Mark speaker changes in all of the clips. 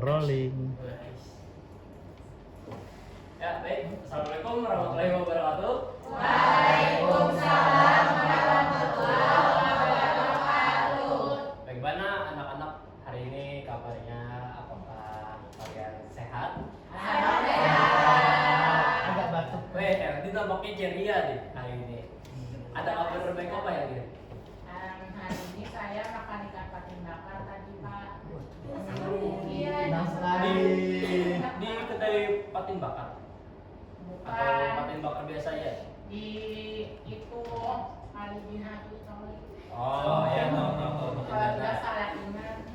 Speaker 1: Rolling.
Speaker 2: Ya, baik. Assalamualaikum warahmatullahi wabarakatuh.
Speaker 3: Waalaikumsalam warahmatullahi wabarakatuh.
Speaker 2: Bagaimana anak-anak hari ini kabarnya? Apakah kalian sehat?
Speaker 1: Agak batuk.
Speaker 2: Weh, yang ini tampaknya ceria nih hari ini. Ada kabar baik apa ya dia?
Speaker 3: Hari ini saya makan ikan patin bakar tadi, Pak.
Speaker 1: Senang sekali.
Speaker 2: Di kedai patin bakar atau
Speaker 3: Bukan
Speaker 2: patin bakar biasa ya?
Speaker 3: di itu Ali bin Abi Thalib.
Speaker 2: Oh, ya, tahu.
Speaker 3: Kalau tidak salah ingat.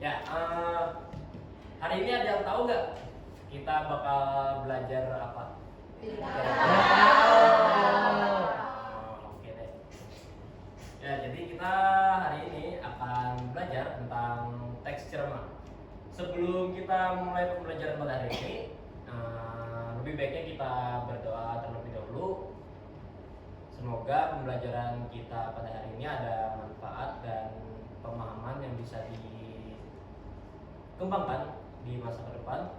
Speaker 2: Ya, hari ini ada yang tahu nggak kita bakal belajar apa? Oke deh. Ya, jadi kita hari ini akan belajar tentang teks ceramah. Sebelum kita mulai pembelajaran pada hari ini, lebih baiknya kita berdoa terlebih dahulu. Semoga pembelajaran kita pada hari ini ada manfaat dan pemahaman yang bisa dikembangkan di masa ke depan.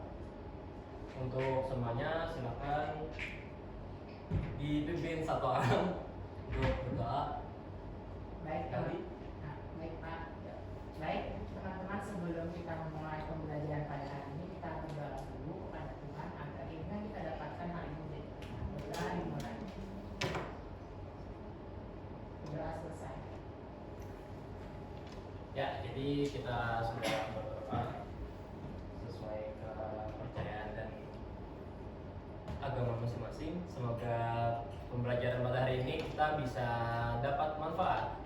Speaker 2: Untuk semuanya silakan dipimpin satu orang untuk berdoa.
Speaker 3: Baik, baik, Pak. Baik, teman-teman, sebelum kita memulai pembelajaran pada hari ini, kita berdoa dulu kepada Tuhan agar ilmu yang kita dapatkan hari ini menjadi berkah. Berdoa dimulai. Berdoa selesai.
Speaker 2: Ya, jadi kita sudah berdoa sesuai kepercayaan dan agama masing-masing. Semoga pembelajaran pada hari ini kita bisa dapat manfaat.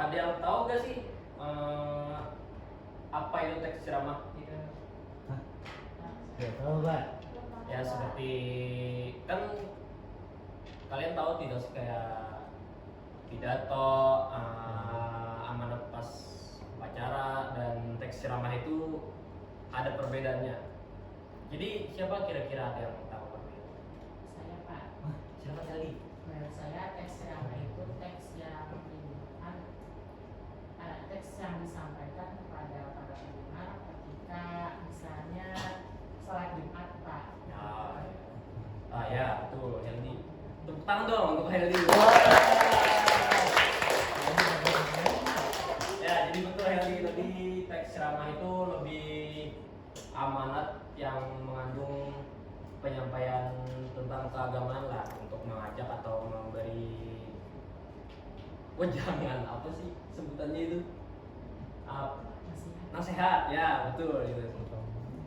Speaker 2: Ada yang tahu gak sih apa itu teks ceramah?
Speaker 1: Ya tahu, Pak.
Speaker 2: Ya, seperti kan kalian tahu tidak sih kayak pidato, amanat pas upacara, dan teks ceramah itu ada perbedaannya. Jadi siapa kira-kira ada yang tahu perbedaan?
Speaker 3: Saya, Pak.
Speaker 2: Silakan sekali.
Speaker 3: Menurut saya teks ceramah itu teks yang dibutuhkan, teks yang disampaikan kepada para pendengar ketika misalnya sholat Jumat, Pak.
Speaker 2: Ya, betul, Heldi. Tepuk tangan dong untuk Heldi. Ya, jadi betul Heldi, tadi teks ceramah itu lebih amanat yang mengandung penyampaian tentang keagamaan lah, untuk mengajak atau memberi jangan apa sih sebutannya itu? Nasihat, ya betul itu.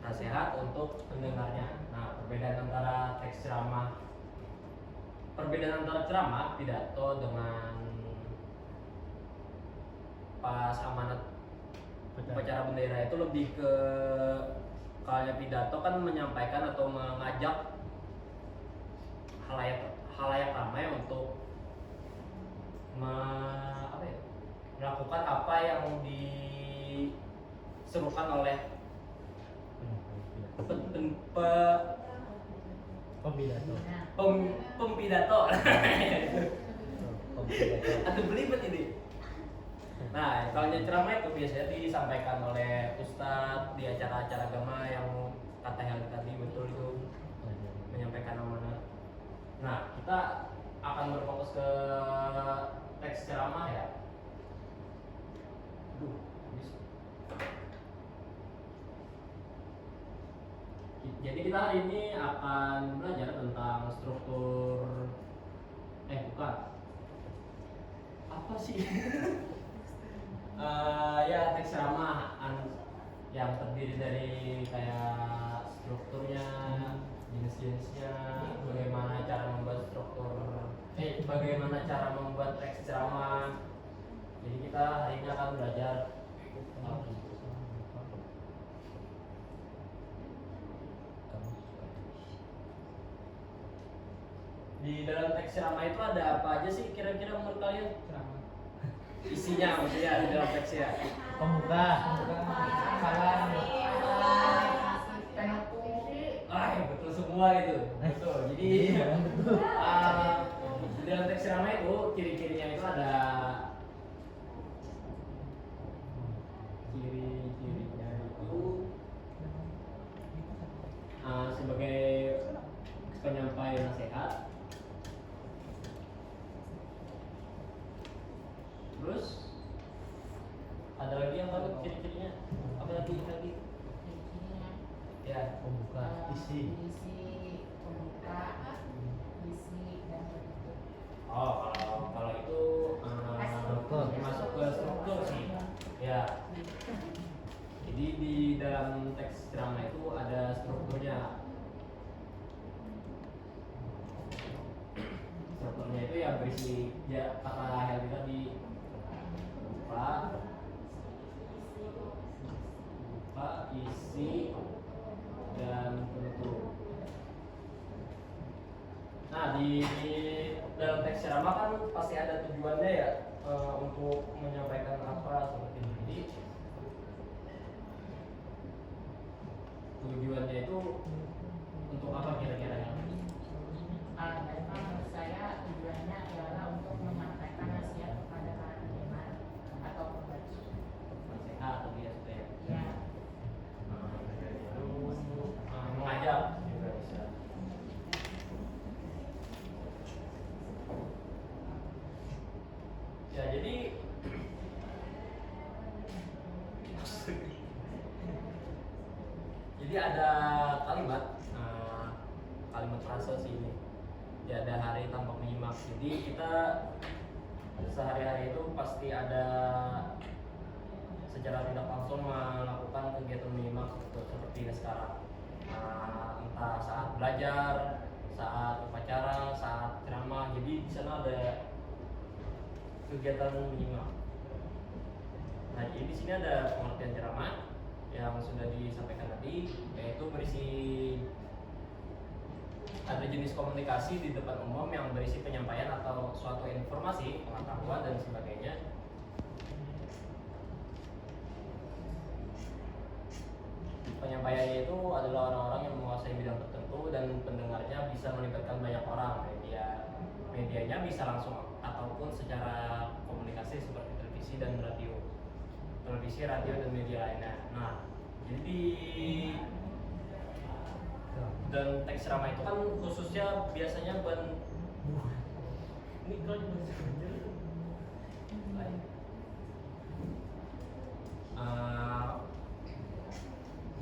Speaker 2: Nasihat untuk pendengarnya. Nah, perbedaan antara ceramah, pidato dengan pas amanat upacara bendera itu lebih ke, kalau pidato kan menyampaikan atau mengajak halayak ramai untuk melakukan apa yang diserukan oleh pempidato. Aduh, belibet ini. Nah, kalau ceramah itu biasanya disampaikan oleh ustadz di acara-acara agama yang kata yang tadi betul itu, menyampaikan amanat. Nah, kita akan berfokus ke teks ceramah ya. Jadi kita hari ini akan belajar tentang struktur bukan apa sih? Ya, teks ceramah yang terdiri dari kayak strukturnya, jenis-jenisnya, bagaimana cara membuat teks ceramah. Jadi kita hari ini akan belajar di dalam teks ceramah itu ada apa aja sih kira-kira menurut kalian? Isinya maksudnya di dalam teksnya.
Speaker 1: Pembuka.
Speaker 3: Salam.
Speaker 2: Betul semua itu. Betul. Jadi di dalam dalam teks ceramah itu ciri-cirinya itu ada ciri-cirinya itu sebagai penyampaian nasihat, terus ada lagi yang baru ciri-cirinya apa lagi
Speaker 3: Ciri-cirinya
Speaker 2: ya
Speaker 1: Pembuka. Isi.
Speaker 3: pembuka, isi dan penutup.
Speaker 2: oh kalau itu masuk ke struktur sih ya. Jadi di dalam teks ceramah itu ada strukturnya. Strukturnya itu ya berisi ya kata Helmi tadi, buka, isi, dan penutup. Nah di dalam teks ceramah kan pasti ada tujuannya ya, untuk menyampaikan apa seperti itu. Jadi tujuannya itu untuk apa kira-kira?
Speaker 3: Dan menurut saya tujuannya adalah untuk menyampaikan nasihat kepada para pendengar atau pembaca.
Speaker 2: Nasihat atau dia sudah ya?
Speaker 3: Ya,
Speaker 2: Mengajak juga bisa. Ya jadi ada kalimat kalimat frase sih ini. Tiada hari tanpa menyimak. Jadi kita sehari-hari itu pasti ada secara tidak langsung melakukan kegiatan menyimak seperti ini sekarang. Entah saat belajar, saat upacara, saat ceramah. Jadi di sana ada kegiatan menyimak. Nah, jadi di sini ada pengertian ceramah yang sudah disampaikan tadi, yaitu berisi ada jenis komunikasi di depan umum yang berisi penyampaian atau suatu informasi, pengetahuan dan sebagainya. Penyampaiannya itu adalah orang-orang yang menguasai bidang tertentu dan pendengarnya bisa melibatkan banyak orang. Medianya bisa langsung ataupun secara komunikasi seperti televisi dan radio. Televisi, radio dan media lainnya. Nah, jadi dan teks ceramah itu kan khususnya biasanya ini kalau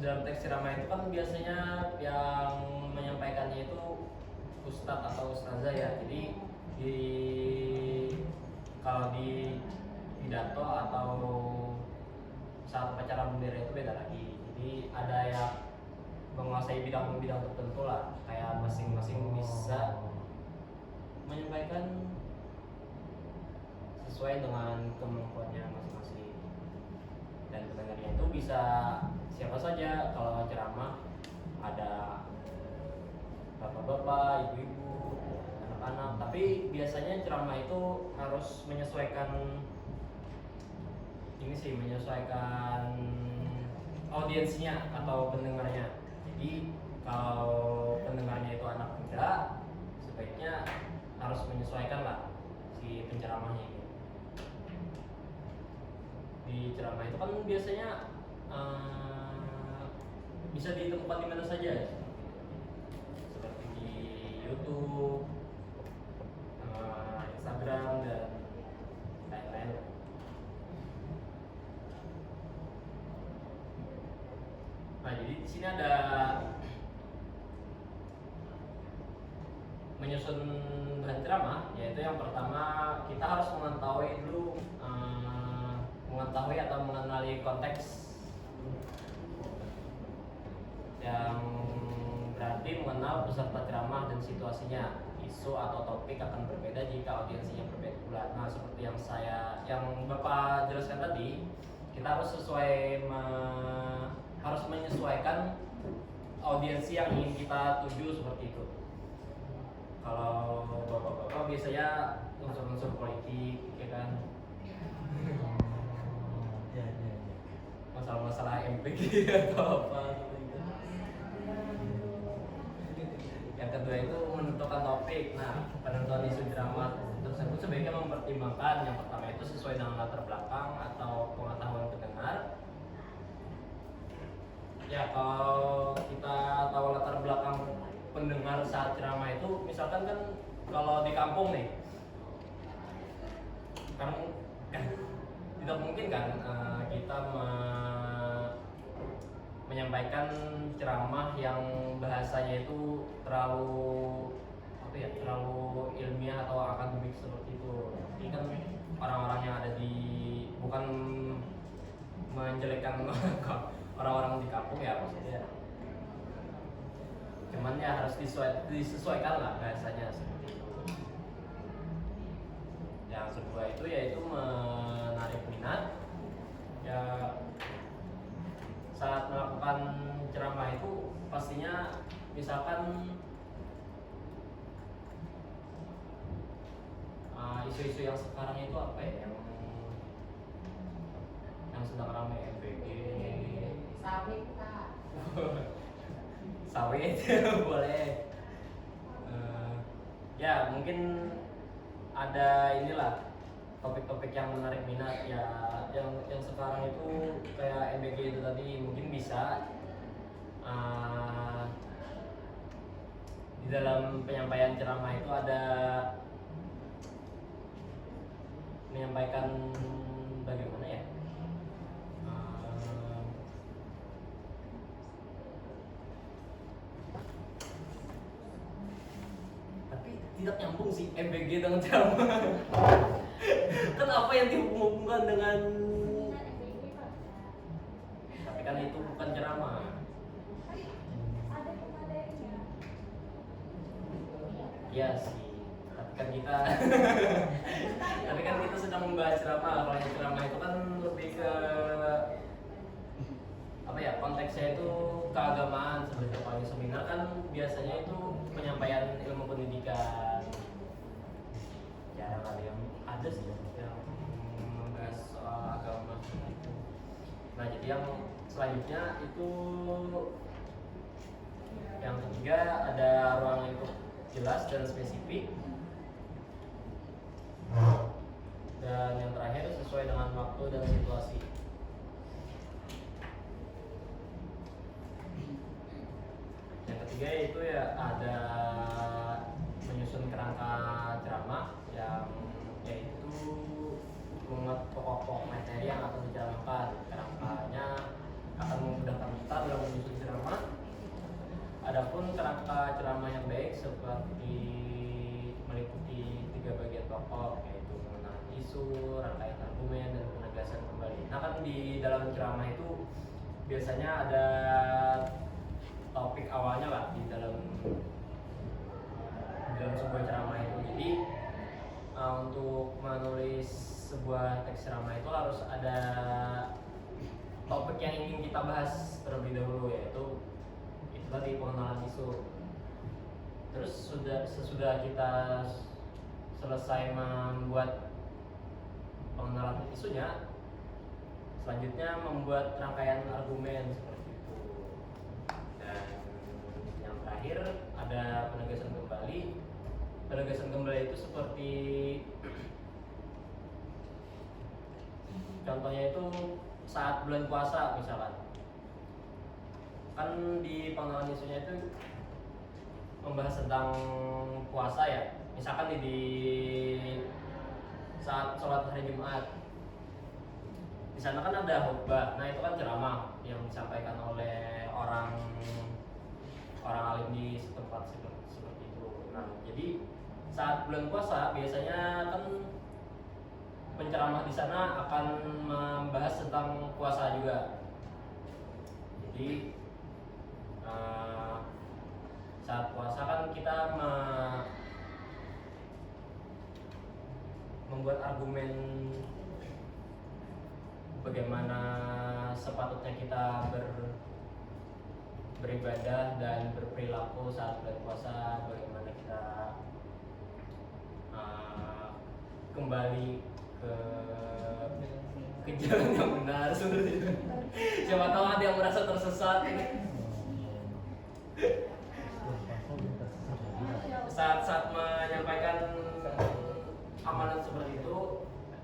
Speaker 2: dalam teks ceramah itu kan biasanya yang menyampaikannya itu ustadz atau ustazah ya. Jadi kalau di pidato atau saat upacara bendera itu beda lagi. Jadi ada yang menguasai bidang-bidang tertentu lah, kayak masing-masing bisa menyampaikan sesuai dengan kemampuannya masing-masing. Dan pendengarnya itu bisa siapa saja. Kalau ceramah ada bapak-bapak, ibu-ibu, anak-anak. Tapi biasanya ceramah itu harus menyesuaikan audiensnya atau pendengarnya. Jadi kalau pendengarnya itu anak muda, sebaiknya harus menyesuaikan lah si penceramahnya ini. Di ceramah itu kan biasanya bisa ditemukan di mana saja, seperti di YouTube, Instagram dan lain-lain. Nah, jadi di sini ada menyusun bahan ceramah, yaitu yang pertama kita harus mengetahui atau mengenali konteks, yang berarti mengenal peserta ceramah dan situasinya. Isu atau topik akan berbeda jika audiensinya berbeda pula. Nah, seperti yang Bapak jelaskan tadi, kita harus harus menyesuaikan audiensi yang ingin kita tuju seperti itu. Kalau bapak-bapak biasanya unsur-unsur politik, ya kan, masalah-masalah MPG atau apa. Yang kedua itu menentukan topik. Nah, penentuan isu drama tersebut sebaiknya mempertimbangkan yang pertama itu sesuai dengan latar belakang atau pengetahuan pendengar. Ya, kalau kita tahu latar belakang pendengar saat ceramah itu, misalkan kan kalau di kampung nih, kan tidak mungkin kan kita menyampaikan ceramah yang bahasanya itu terlalu terlalu ilmiah atau akademik seperti itu. Ini kan orang-orang yang ada di, bukan menjelekkan orang-orang di kampung ya maksudnya, cuman ya harus disesuaikan lah bahasanya seperti itu. Yang kedua itu yaitu menarik minat. Ya, saat melakukan ceramah itu pastinya misalkan isu-isu yang sekarang itu apa ya, yang sedang ramai MPG,
Speaker 3: Sawit Kak.
Speaker 2: sawit boleh. Ya mungkin ada inilah topik-topik yang menarik minat ya, yang sekarang itu kayak MBG itu tadi mungkin bisa di dalam penyampaian ceramah itu ada menyampaikan bagaimana ya, tapi tidak nyambung sih MBG dengan ceramah. Kan apa yang dihubungkan dengan, tapi kan itu bukan ceramah. Iya sih, tapi kan kita tapi kan kita sedang membahas ceramah. Kalau yang ceramah itu kan lebih ke apa ya, konteksnya itu keagamaan. Seperti kalau seminar kan biasanya itu penyampaian ilmu pendidikan. Jarang ada yang ada sih yang membahas soal agama gitu. Nah, jadi yang selanjutnya itu yang ketiga ada ruang lingkup jelas dan spesifik. Dan yang terakhir sesuai dengan waktu dan situasi. Yang ketiga itu ya ada menyusun kerangka ceramah yang yaitu menguat pokok-pokok materi yang akan diceramahkan. Kerangkanya akan memudahkan kita dalam menyusun ceramah. Adapun kerangka ceramah yang baik seperti meliputi 3 bagian pokok, yaitu pengenalan isu, rangkaian argumen, dan penegasan kembali. Nah kan di dalam ceramah itu biasanya ada topik awalnya lah di dalam sebuah ceramah itu. Jadi untuk menulis sebuah teks ceramah itu harus ada topik yang ingin kita bahas terlebih dahulu, yaitu tadi pengenalan isu. Terus sesudah kita selesai membuat pengenalan isunya, selanjutnya membuat rangkaian argumen seperti itu. Dan yang terakhir ada penegasan kembali. Penegasan kembali itu seperti contohnya itu saat bulan puasa misalkan. Kan di pengenalan isunya itu membahas tentang puasa ya. Misalkan di saat sholat hari Jumat, di sana kan ada khutbah. Nah itu kan ceramah yang disampaikan oleh orang alim di setempat seperti itu. Nah jadi saat bulan puasa biasanya kan penceramah di sana akan membahas tentang puasa juga. Jadi saat puasa kan kita membuat argumen bagaimana sepatutnya kita beribadah dan berperilaku saat bulan puasa, bagaimana kita kembali ke jalan yang benar sebenarnya. Siapa tahu ada yang merasa tersesat saat menyampaikan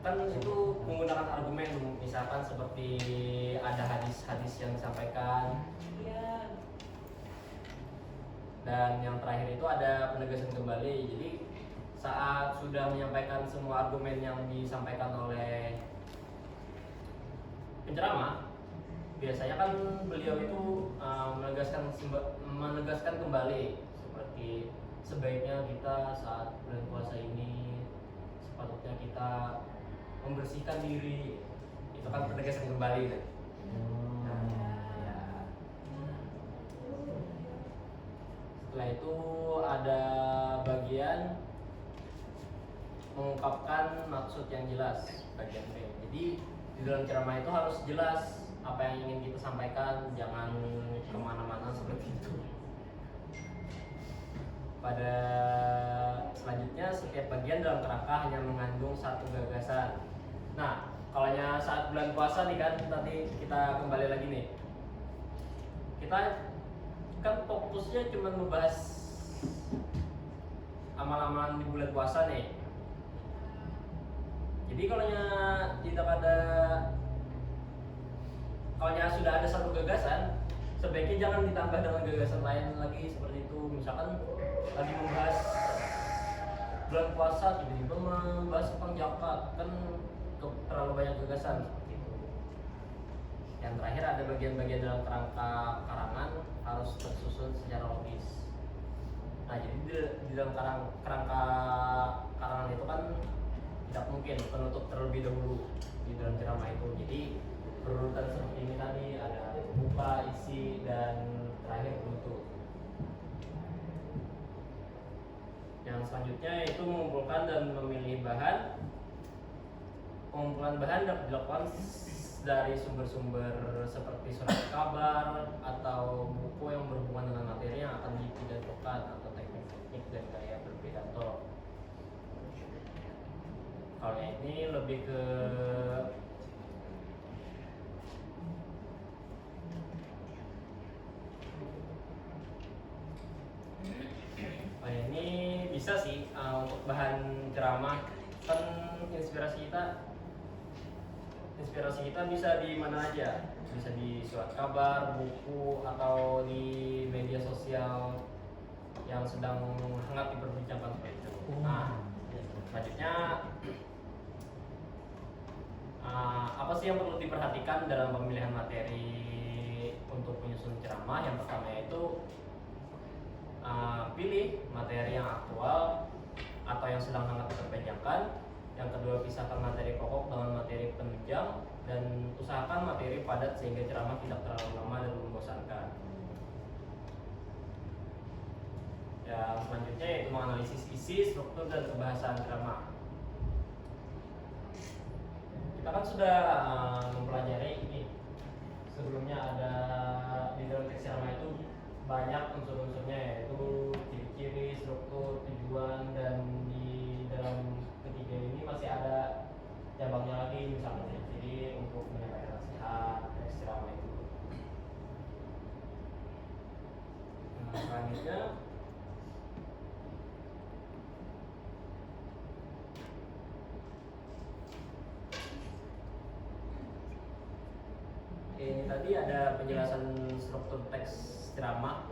Speaker 2: kan itu menggunakan argumen, misalkan seperti ada hadis-hadis yang disampaikan. Dan yang terakhir itu ada penegasan kembali. Jadi saat sudah menyampaikan semua argumen yang disampaikan oleh penceramah, biasanya kan beliau itu menegaskan kembali seperti sebaiknya kita saat bulan puasa ini sepatutnya kita membersihkan diri. Itu kan penegasan kembali kan. Ya. Setelah itu ada bagian mengungkapkan maksud yang jelas, bagian B. Jadi di dalam ceramah itu harus jelas apa yang ingin kita sampaikan, jangan kemana-mana seperti itu. Pada selanjutnya setiap bagian dalam kerangka hanya mengandung satu gagasan. Nah, kalau saat bulan puasa nih kan, tadi kita kembali lagi nih. Kita kan fokusnya cuma membahas amal-amalan di bulan puasa nih. Jadi kalau sudah ada satu gagasan, sebaiknya jangan ditambah dengan gagasan lain lagi seperti itu. Misalkan lagi membahas bulan puasa, tiba-tiba membahas tentang zakat, kan terlalu banyak gagasan seperti itu. Yang terakhir ada bagian-bagian dalam kerangka karangan harus tersusun secara logis. Nah, jadi di dalam kerangka karangan itu kan tidak mungkin penutup terlebih dahulu di dalam ceramah itu. Jadi berurutan seperti ini tadi, ada buka, isi, dan terakhir penutup. Yang selanjutnya itu mengumpulkan dan memilih bahan. Pengumpulan bahan dapat dilakukan dari sumber-sumber seperti surat kabar atau buku yang berhubungan dengan materi yang akan dipidatokan atau teknik-teknik dan gaya berpidato. Kalau ini lebih ke ini bisa sih untuk bahan ceramah. Kan inspirasi kita bisa di mana aja, bisa di surat kabar, buku, atau di media sosial yang sedang hangat diperbincangkan seperti itu. Nah, selanjutnya apa sih yang perlu diperhatikan dalam pemilihan materi untuk menyusun ceramah? Yang pertama yaitu pilih materi yang aktual atau yang sedang hangat diperbincangkan. Yang kedua, pisahkan materi pokok dengan materi penunjang, dan usahakan materi padat sehingga ceramah tidak terlalu lama dan membosankan. Yang selanjutnya yaitu menganalisis isi, struktur, dan kebahasaan ceramah. Kita kan sudah mempelajari ini. Sebelumnya ada di dalam teks ceramah itu banyak unsur-unsurnya, yaitu ciri-ciri, struktur, tujuan, dan di dalam ketiga ini masih ada cabangnya lagi, misalnya ciri untuk menyampaikan nasihat, teks ceramah itu. Nah, selanjutnya ini tadi ada penjelasan struktur teks ceramah.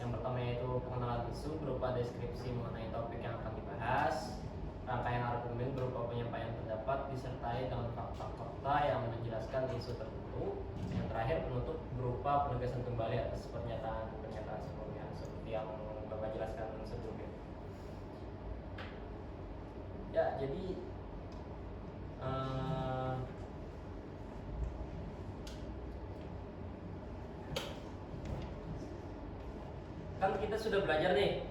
Speaker 2: Yang pertama yaitu pengenalan isu berupa deskripsi mengenai topik yang akan dibahas, rangkaian argumen berupa penyampaian pendapat disertai dengan fakta-fakta yang menjelaskan isu tertentu. Yang terakhir penutup berupa penegasan kembali atas pernyataan sebelumnya, seperti yang Bapak jelaskan sebelumnya. Ya, jadi kan kita sudah belajar nih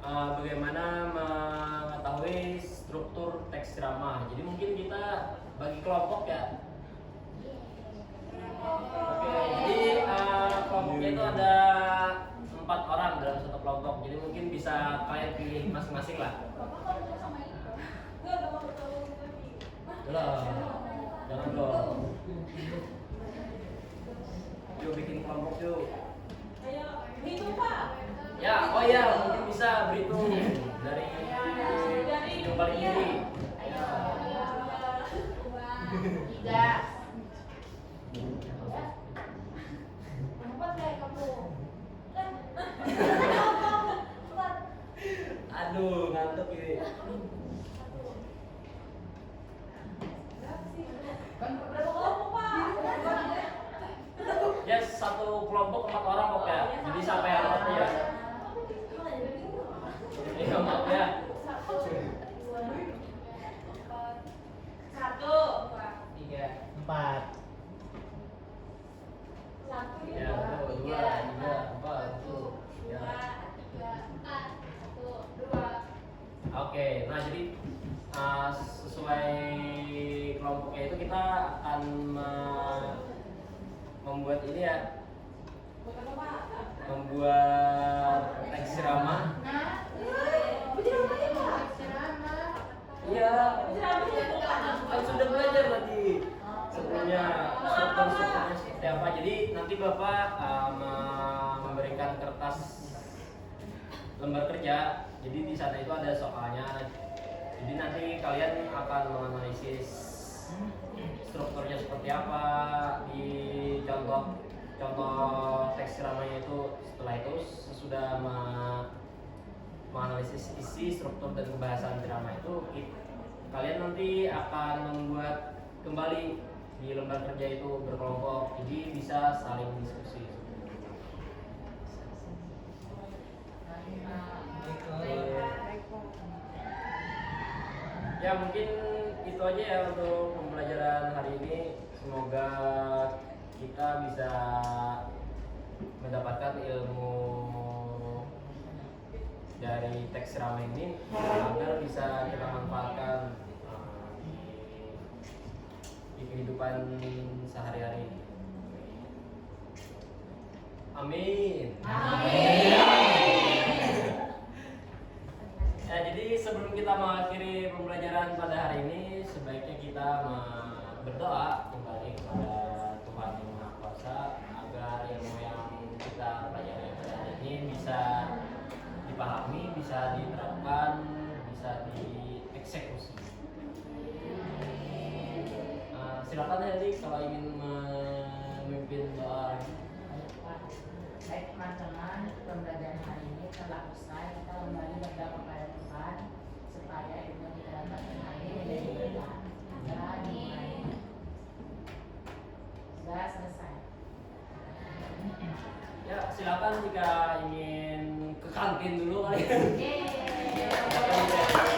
Speaker 2: bagaimana mengetahui struktur teks ceramah. Jadi mungkin kita bagi kelompok ya. Oke, jadi kelompoknya itu ada 4 orang dalam satu kelompok. Jadi mungkin bisa kalian pilih masing-masing lah. Jangan dong. Yuk bikin kelompok yuk.
Speaker 4: Hitung Pak.
Speaker 2: Ya, oh ya, mungkin bisa berhitung dari yang paling tinggi.
Speaker 3: Tiga.
Speaker 4: Empat kayak kamu. Empat.
Speaker 2: Aduh, ngantuk ini.
Speaker 4: Berapa kelompok Pak?
Speaker 2: Ya satu kelompok 4 orang kok ya. Jadi siapa yang mau ya? Iya mau ya.
Speaker 4: Satu.
Speaker 1: Tiga. Empat.
Speaker 4: Satu.
Speaker 2: Ya, betul. 2, 3, 4, betul. Ya. Oke, nah jadi sesuai kelompoknya itu kita akan membuat ini ya, membuat teks ceramah.
Speaker 3: Nah,
Speaker 2: Iya, kan sudah belajar tadi sebelumnya struktur-strukturnya seperti apa. Jadi nanti Bapak memberikan kertas lembar kerja. Jadi di sana itu ada soalnya. Jadi nanti kalian akan menganalisis strukturnya seperti apa di contoh teks ceramahnya itu. Setelah itu sesudah menganalisis isi, struktur dan pembahasan ceramah itu, kalian nanti akan membuat kembali di lembar kerja itu berkelompok. Jadi bisa saling diskusi. Ya mungkin itu aja ya untuk pembelajaran hari ini. Semoga kita bisa mendapatkan ilmu dari teks ceramah ini agar bisa kita manfaatkan di kehidupan sehari-hari. Amin. Ya, jadi sebelum kita mengakhiri pembelajaran pada hari ini, sebaiknya kita berdoa kembali kepada Tuhan Yang Maha Kuasa agar ilmu yang kita pelajari pada hari ini bisa dipahami, bisa diterapkan, bisa dieksekusi. Silakan Heli kalau ingin memimpin doa.
Speaker 3: Baik teman-teman, pembelajaran hari ini telah usai. Kita kembali berdoa kepada Tuhan supaya ilmu yang kita dapatkan hari ini menjadi berkah. Sudah dimulai. Sudah selesai.
Speaker 2: Ya silakan jika ingin ke kantin dulu kali.
Speaker 3: Yeay.